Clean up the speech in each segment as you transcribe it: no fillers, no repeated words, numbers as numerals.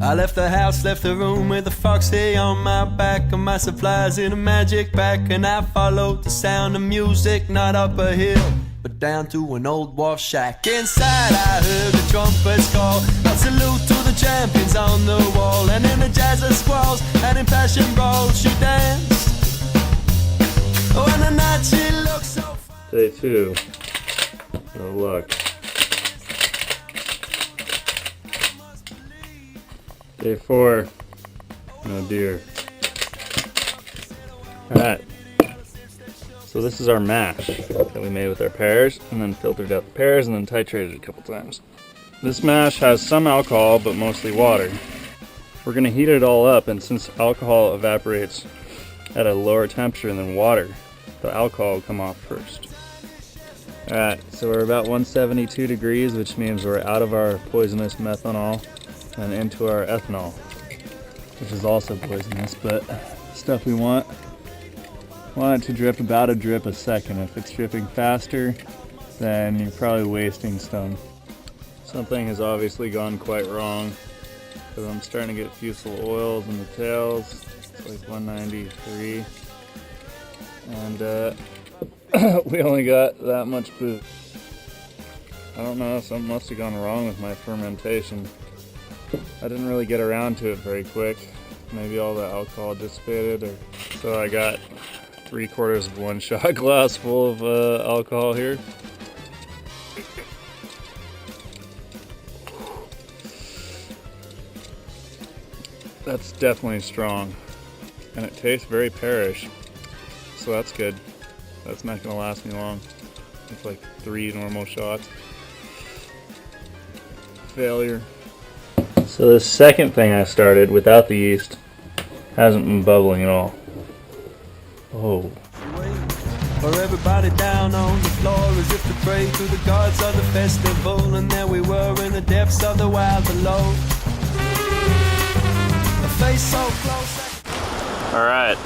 I left the house, left the room with a foxy on my back and my supplies in a magic bag, and I followed the sound of music, not up a hill, but down to an old wharf shack. Inside I heard the trumpets call, a salute to the champions on the wall, and in the jazz of squalls and in passion brawls she danced. Oh, and the night she looked so fine. Day 2. No luck. Day 4. No deer. Alright. So this is our mash that we made with our pears, and then filtered out the pears and then titrated a couple times. This mash has some alcohol, but mostly water. We're going to heat it all up, and since alcohol evaporates at a lower temperature than water, the alcohol will come off first. Alright, so we're about 172 degrees, which means we're out of our poisonous methanol and into our ethanol, which is also poisonous, but stuff we want it to drip about a drip a second. If it's dripping faster, then you're probably wasting some. Something has obviously gone quite wrong, because I'm starting to get fusel oils in the tails. It's like 193, and we only got that much booze. I don't know, something must have gone wrong with my fermentation. I didn't really get around to it very quick. Maybe all the alcohol dissipated, or so I got 3/4 of one shot glass full of alcohol here. That's definitely strong, and it tastes very pearish, so that's good. That's not gonna last me long. It's like 3 normal shots. Failure. So this second thing I started without the yeast hasn't been bubbling at all. Oh. For everybody down on the floor as if to pray to the gods of the festival, and there we were in the depths of the wild below. A face so close. Alright,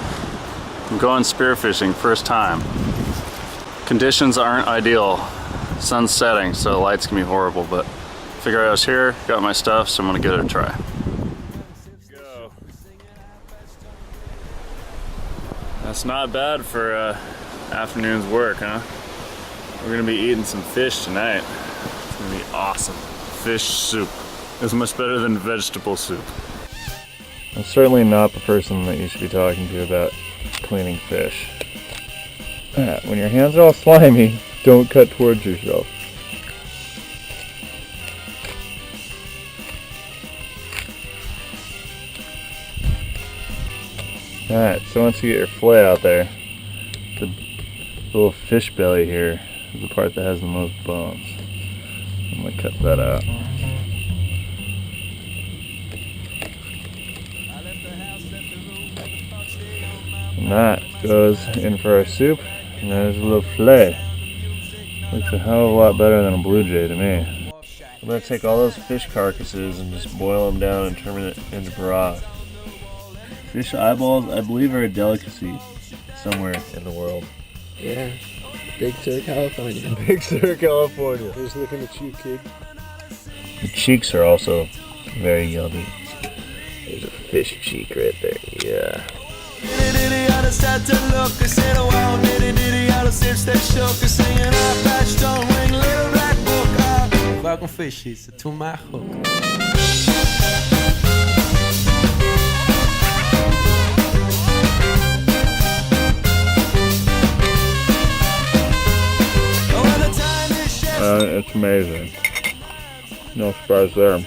I'm going spearfishing, first time. Conditions aren't ideal. Sun's setting, so the lights can be horrible, but figured I was here, got my stuff, so I'm gonna give it a try. Go. That's not bad for afternoon's work, huh? We're gonna be eating some fish tonight. It's gonna be awesome. Fish soup. It's much better than vegetable soup. I'm certainly not the person that you should be talking to about cleaning fish. When your hands are all slimy, don't cut towards yourself. Alright, so once you get your fillet out there, the little fish belly here is the part that has the most bones. I'm going to cut that out. And that goes in for our soup, and there's a little fillet. Looks a hell of a lot better than a blue jay to me. I'm going to take all those fish carcasses and just boil them down and turn it into broth. Fish eyeballs, I believe, are a delicacy somewhere in the world. Yeah, Big Sur, California. Big Sur, California. Just looking at you, kid. The cheeks are also very yummy. There's a fish cheek right there, yeah. Welcome fishies to my hook. It's amazing. No surprise there.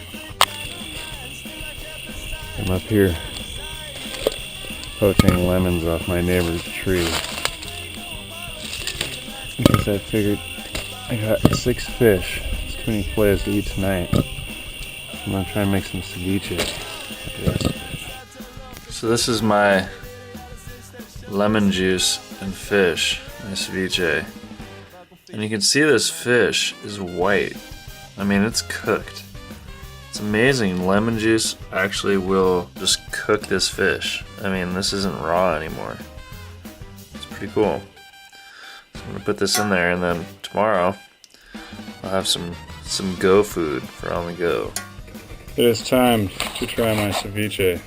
I'm up here poaching lemons off my neighbor's tree because I figured I got 6 fish. It's too many fillets to eat tonight. I'm gonna try and make some ceviche. So this is my lemon juice and fish, my ceviche. And you can see this fish is white. I mean, it's cooked. It's amazing. Lemon juice actually will just cook this fish. I mean, this isn't raw anymore. It's pretty cool. So I'm gonna put this in there, and then tomorrow I'll have some go food for on the go. It is time to try my ceviche.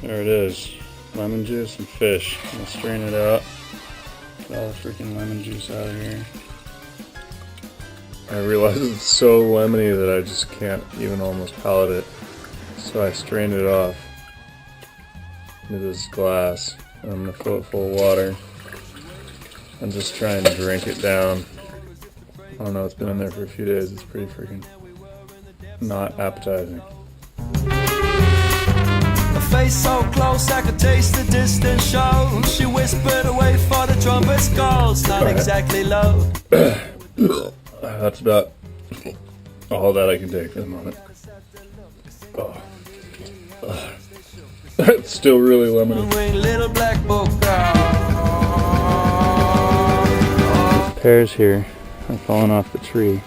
There it is. Lemon juice and fish. I'm gonna strain it out. Get all the freaking lemon juice out of here. I realize it's so lemony that I just can't even almost palate it. So I strained it off into this glass. And I'm gonna fill it full of water and just try and drink it down. I don't know, it's been in there for a few days. It's pretty freaking not appetizing. Her face so close I could taste the distant show. She whispered away for the trumpet's calls. Not exactly low. That's about all that I can take for the moment. Oh. It's still really lemony. Little black book Pears here are falling off the tree.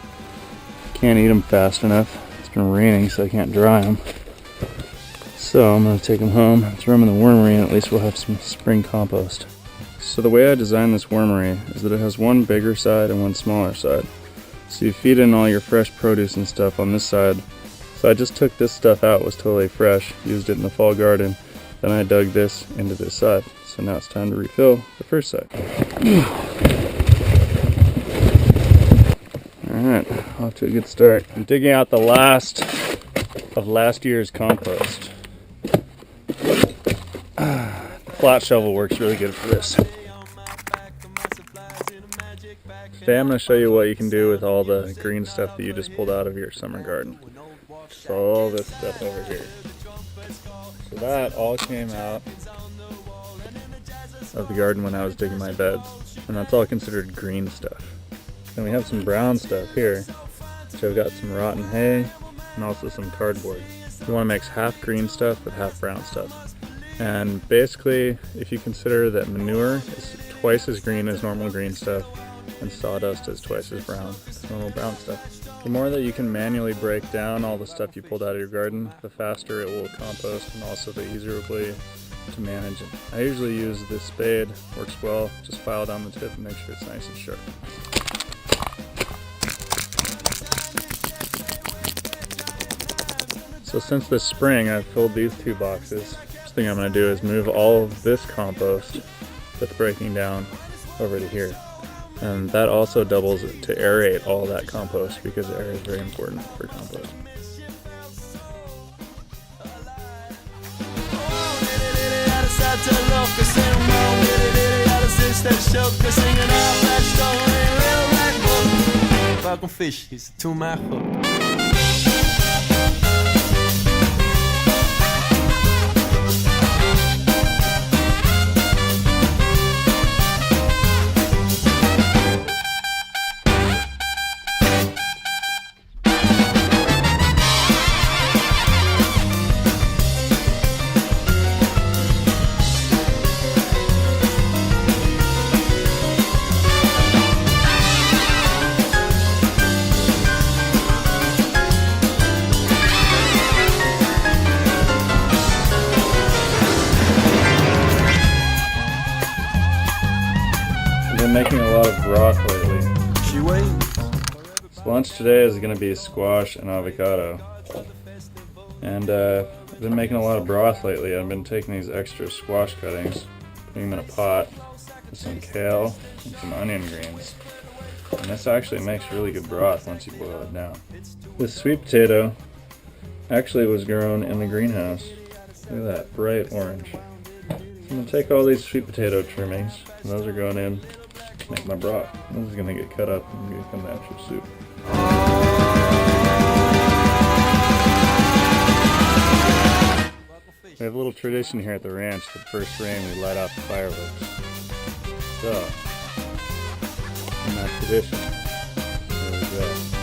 Can't eat them fast enough. It's been raining, so I can't dry them. So I'm going to take them home, throw them in the wormery, and at least we'll have some spring compost. So the way I designed this wormery is that it has one bigger side and one smaller side. So you feed in all your fresh produce and stuff on this side. So I just took this stuff out, was totally fresh, used it in the fall garden. Then I dug this into this side. So now it's time to refill the first side. Alright, off to a good start. I'm digging out the last of last year's compost. The flat shovel works really good for this. Today I'm going to show you what you can do with all the green stuff that you just pulled out of your summer garden. So all this stuff over here. So that all came out of the garden when I was digging my beds. And that's all considered green stuff. Then we have some brown stuff here. So I've got some rotten hay and also some cardboard. You want to mix half green stuff with half brown stuff. And basically, if you consider that manure is twice as green as normal green stuff, and sawdust is twice as brown as normal brown stuff. The more that you can manually break down all the stuff you pulled out of your garden, the faster it will compost and also the easier it will be to manage it. I usually use this spade, works well, just file down the tip and make sure it's nice and sharp. So since this spring I've filled these two boxes, first thing I'm going to do is move all of this compost that's breaking down over to here. And that also doubles to aerate all that compost because air is very important for compost. Falcon fish, he's to my hook. I've been making a lot of broth lately. She waits. So lunch today is going to be squash and avocado. And I've been making a lot of broth lately. I've been taking these extra squash cuttings, putting them in a pot with some kale and some onion greens. And this actually makes really good broth once you boil it down. This sweet potato actually was grown in the greenhouse. Look at that, bright orange. So I'm going to take all these sweet potato trimmings, and those are going in to make my broth. This is going to get cut up and become the actual soup. We have a little tradition here at the ranch. The first rain, we light off the fireworks. So, in that tradition, there we go.